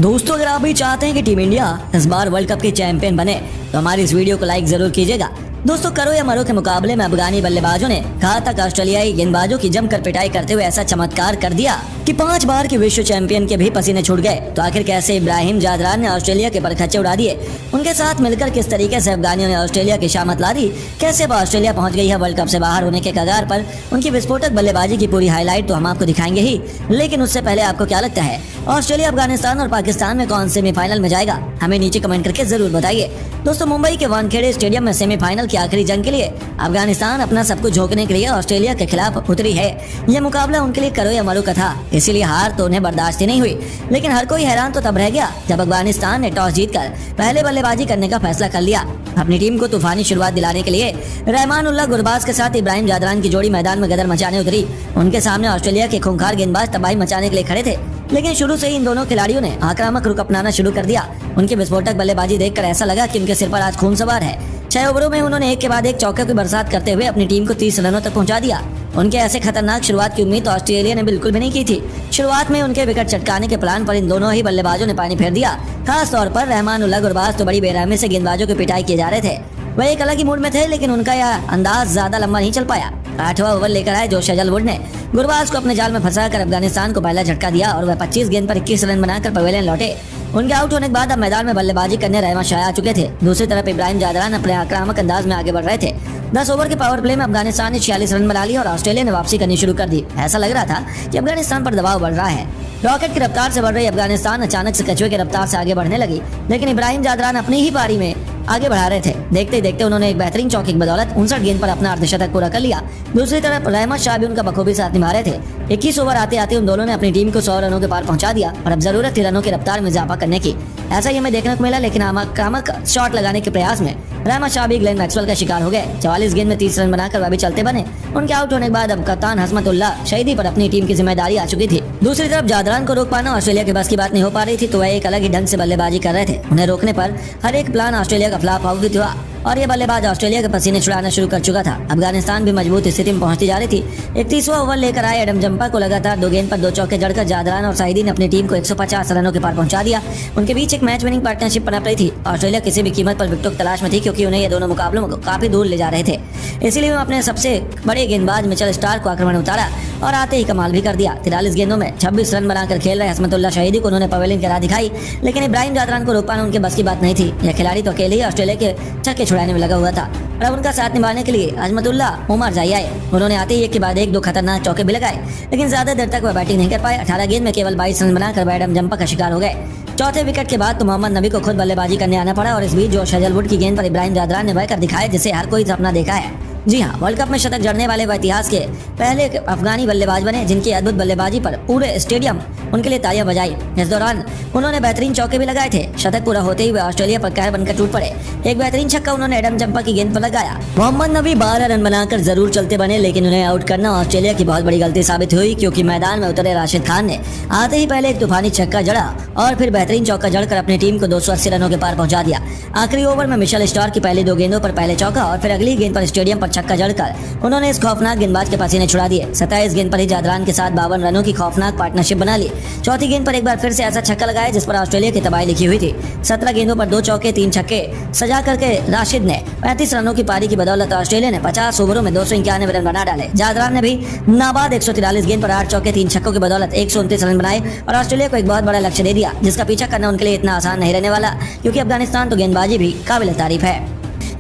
दोस्तों अगर आप भी चाहते हैं कि टीम इंडिया इस बार वर्ल्ड कप की चैंपियन बने तो हमारी इस वीडियो को लाइक जरूर कीजिएगा। दोस्तों करो या मरो के मुकाबले में अफगानी बल्लेबाजों ने घातक ऑस्ट्रेलियाई गेंदबाजों की जमकर पिटाई करते हुए ऐसा चमत्कार कर दिया कि 5 बार के विश्व चैंपियन के भी पसीने छूट गए। तो आखिर कैसे इब्राहिम जादरान ने ऑस्ट्रेलिया के परखच्चे उड़ा दिए, उनके साथ मिलकर किस तरीके से अफगानियों ने ऑस्ट्रेलिया की शामत ला दी, कैसे अब ऑस्ट्रेलिया पहुंच गई है वर्ल्ड कप से बाहर होने के कगार पर, उनकी विस्फोटक बल्लेबाजी की पूरी हाईलाइट तो हम आपको दिखाएंगे ही। लेकिन उससे पहले आपको क्या लगता है ऑस्ट्रेलिया, अफगानिस्तान और पाकिस्तान में कौन सेमीफाइनल में जाएगा, हमें नीचे कमेंट करके जरूर बताइए। दोस्तों मुंबई के वानखेड़े स्टेडियम में सेमीफाइनल की आखिरी जंग के लिए अफगानिस्तान अपना सब कुछ झोंकने के लिए ऑस्ट्रेलिया के खिलाफ उतरी है। यह मुकाबला उनके लिए करो या मरो का था, इसीलिए हार तो उन्हें बर्दाश्त ही नहीं हुई। लेकिन हर कोई हैरान तो तब रह गया जब अफगानिस्तान ने टॉस जीतकर पहले बल्लेबाजी करने का फैसला कर लिया। अपनी टीम को तूफानी शुरुआत दिलाने के लिए रहमानुल्लाह गुरबाज के साथ इब्राहिम जादरान की जोड़ी मैदान में गदर मचाने उतरी। उनके सामने ऑस्ट्रेलिया के खूंखार गेंदबाज तबाही मचाने के लिए खड़े थे, लेकिन शुरू से ही इन दोनों खिलाड़ियों ने आक्रामक रुख अपनाना शुरू कर दिया। उनकी विस्फोटक बल्लेबाजी देखकर ऐसा लगा कि उनके सिर पर आज खून सवार है। 6 ओवरों में उन्होंने एक के बाद एक चौके की बरसात करते हुए अपनी टीम को 30 रनों तक पहुंचा दिया। उनके ऐसे खतरनाक शुरुआत की उम्मीद तो ऑस्ट्रेलिया ने बिल्कुल भी नहीं की थी। शुरुआत में उनके विकेट चटकाने के प्लान पर इन दोनों ही बल्लेबाजों ने पानी फेर दिया। खास तौर पर रहमानुल्लाह गुरबाज तो बड़ी बेरहमी से गेंदबाजों की पिटाई किए जा रहे थे। वह एक अलग ही मूड में थे, लेकिन उनका यह अंदाज ज्यादा लंबा नहीं चल पाया। 8वां ओवर लेकर आए जोश हेजलवुड ने गुरबाज को अपने जाल में फंसाकर अफगानिस्तान को पहला झटका दिया और वह 25 गेंद पर 21 रन बनाकर पवेलियन लौटे। उनके आउट होने के बाद अब मैदान में बल्लेबाजी करने रहमान शाह आ चुके थे। दूसरी तरफ इब्राहिम जादरान अपने आक्रामक अंदाज में आगे बढ़ रहे थे। 10 ओवर के पावर प्ले में अफगानिस्तान ने 46 रन बना लिए और ऑस्ट्रेलिया ने वापसी करनी शुरू कर दी। ऐसा लग रहा था कि अफगानिस्तान पर दबाव बढ़ रहा है। रॉकेट की रफ्तार से बढ़ रही अफगानिस्तान अचानक से कछुए की रफ्तार से आगे बढ़ने लगी, लेकिन इब्राहिम जादरान अपनी ही पारी में आगे बढ़ा रहे थे। देखते ही देखते उन्होंने एक बेहतरीन चौके की बदौलत 59 गेंद पर अपना अर्धशतक पूरा कर लिया। दूसरी तरफ रहमत शाह भी उनका बखूबी साथ निभा रहे थे। 21 ओवर आते आते उन दोनों ने अपनी टीम को 100 रनों के पार पहुंचा दिया और अब जरूरत थी रनों की रफ्तार में इजाफा करने की। ऐसा ही हमें देखने को मिला, लेकिन आक्रामक शॉट लगाने के प्रयास में रहमत शाह भी ग्लेन मैक्सवेल का शिकार हो गए। 44 गेंद में 30 रन बनाकर वह भी चलते बने। उनके आउट होने के बाद अब कप्तान हसमतुल्लाह शहीदी पर अपनी टीम की जिम्मेदारी आ चुकी थी। दूसरी तरफ जादरान को रोक पाना ऑस्ट्रेलिया के बस की बात नहीं हो पा रही थी, तो वह एक अलग ही ढंग से बल्लेबाजी कर रहे थे। उन्हें रोकने पर हर एक प्लान ऑस्ट्रेलिया का फ्लॉप आउट हुआ और ये बल्लेबाज ऑस्ट्रेलिया के पसीने छुड़ाना शुरू कर चुका था। अफगानिस्तान भी मजबूत स्थिति में पहुंचती जा रही थी। 31वां ओवर लेकर आए एडम जंपा को लगातार 2 गेंद पर 2 चौके जड़कर जादरान और साहिदी ने अपनी टीम को 150 रनों के पार पहुंचा दिया। उनके बीच एक मैच विनिंग पार्टनरशिप बना रही थी। ऑस्ट्रेलिया किसी भी कीमत पर विकेटों की तलाश में थी, क्योंकि उन्हें ये दोनों मुकाबलों को काफी दूर ले जा रहे थे। इसीलिए वो अपने सबसे बड़े गेंदबाज मिचेल स्टार्क को आक्रमण उतारा और आते ही कमाल भी कर दिया। 43 गेंदों में 26 रन बनाकर खेल रहे हसमतुल्लाह शहीदी को उन्होंने पवेलियन की राह दिखाई, लेकिन इब्राहिम जादरान को रोक पाना उनके बस की बात नहीं थी। यह खिलाड़ी तो अकेले ही ऑस्ट्रेलिया के छक्के छुड़ाने में लगा हुआ था और अब उनका साथ निभाने के लिए अजमतुल्लाह उमर जाई आए। उन्होंने आते ही एक के बाद एक 2 खतरनाक चौके भी लगाए, लेकिन ज्यादा देर तक वह बैटिंग नहीं कर पाए। 18 गेंद में केवल 22 रन बनाकर वह एडम जंपा का शिकार हो गए। चौथे विकेट के बाद तो मोहम्मद नबी को खुद बल्लेबाजी करने आना पड़ा और इस बीच जोश हेजलवुड की गेंद पर इब्राहिम जादरान ने वह कर दिखाया जिसे हर कोई सपना देखा है। जी हाँ, वर्ल्ड कप में शतक जड़ने वाले वह इतिहास के पहले अफगानी बल्लेबाज बने जिनकी अद्भुत बल्लेबाजी पर पूरे स्टेडियम उनके लिए तालियां बजाई। इस दौरान उन्होंने बेहतरीन चौके भी लगाए थे। शतक पूरा होते ही वे ऑस्ट्रेलिया पर कहर बनकर टूट पड़े। एक बेहतरीन छक्का उन्होंने एडम जंपा की गेंद पर लगाया। मोहम्मद नबी 12 रन बनाकर जरूर चलते बने, लेकिन उन्हें आउट करना ऑस्ट्रेलिया की बहुत बड़ी गलती साबित हुई, क्योंकि मैदान में उतरे राशिद खान ने आते ही पहले एक तूफानी छक्का जड़ा और फिर बेहतरीन चौका जड़कर अपनी टीम को 280 रनों के पार पहुंचा दिया। आखिरी ओवर में मिचेल स्टार्क की पहली 2 गेंदों पर पहले चौका और फिर अगली गेंद पर स्टेडियम पर छक्का जड़कर उन्होंने इस खौफनाक गेंदबाज के पसीने छुड़ा दिए। 27 गेंद पर ही जादरान के साथ 52 रनों की खौफनाक पार्टनरशिप बना ली। चौथी गेंद पर एक बार फिर से ऐसा छक्का लगाया जिस पर ऑस्ट्रेलिया की तबाही लिखी हुई थी। 17 गेंदों पर 2 चौके 3 छक्के सजा करके राशिद ने 35 रनों की पारी की बदौलत ऑस्ट्रेलिया ने 50 ओवरों में 291 रन बना डाले। जादरान ने भी नाबाद 143 गेंद पर 8 चौके 3 छक्कों की बदौलत 129 रन बनाए और ऑस्ट्रेलिया को एक बहुत बड़ा लक्ष्य दे दिया, जिसका पीछा करना उनके लिए इतना आसान नहीं रहने वाला, क्योंकि अफगानिस्तान तो गेंदबाजी भी काबिल तारीफ है।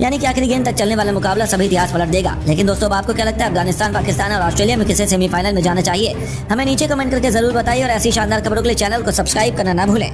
यानी कि आखिरी गेंद तक चलने वाला मुकाबला सभी इतिहास पलट देगा। लेकिन दोस्तों अब आपको क्या लगता है, अफगानिस्तान, पाकिस्तान और ऑस्ट्रेलिया में किसे सेमीफाइनल में जाना चाहिए? हमें नीचे कमेंट करके जरूर बताइए और ऐसी शानदार खबरों के लिए चैनल को सब्सक्राइब करना ना भूलें।